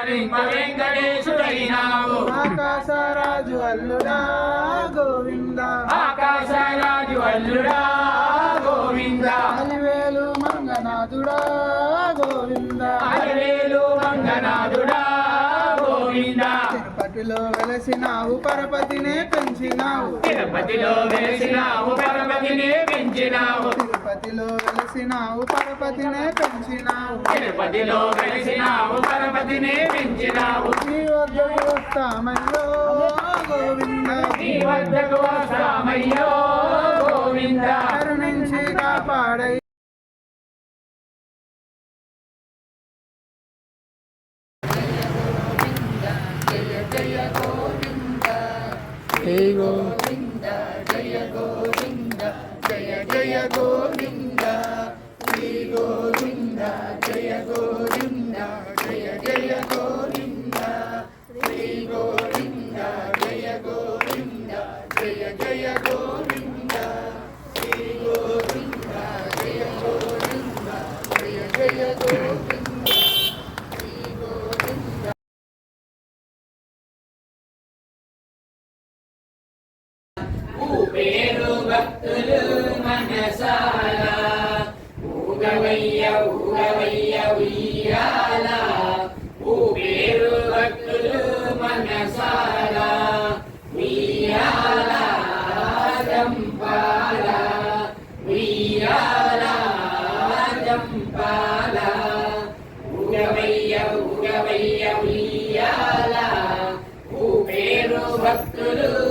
అవతరింప వెంకటేశుడైనావు ఆకాశరాజు అల్లుడా గోవింద ఆకాశరాజు అల్లుడా గోవింద అలివేలు మంగనాథుడా గోవింద అలివేలు మంగనాథుడా గోవింద తిరుపతిలో వెలసినావు పరపతినే పెంచినావు తిరుపతిలో వెలిసినావు పరపతినే పెంచినావు తిరుపతిలో వెలసినావు పరపతినే పెంచినావు తిరుపతిలో వెలిసినావు పరపతినే పెంచినావు నీ వద్దకు వస్తామయ్యో గోవింద నీ వద్దకు వస్తామయ్యో గోవింద కరుణించి కాపాడై గోవింద జయ గోవింద జయ జయ గోవింద శ్రీ గోవింద జయ గోవింద జయ జయ గోవింద శ్రీ గోవింద జయ గోవింద జయ జయ గోవింద శ్రీ గోవింద జయ గోవింద జయ జయ గోవింద పేరు భక్తులు మనసాల ఊగవయ్య ఊగవయ్య ఉయ్యాల పేరు భక్తులు మనసాల ఉయ్యాల జంపాల ఉయ్యాల జంపాల ఊగవయ్య ఊగవయ్య ఉయ్యాల పేరు భక్తులు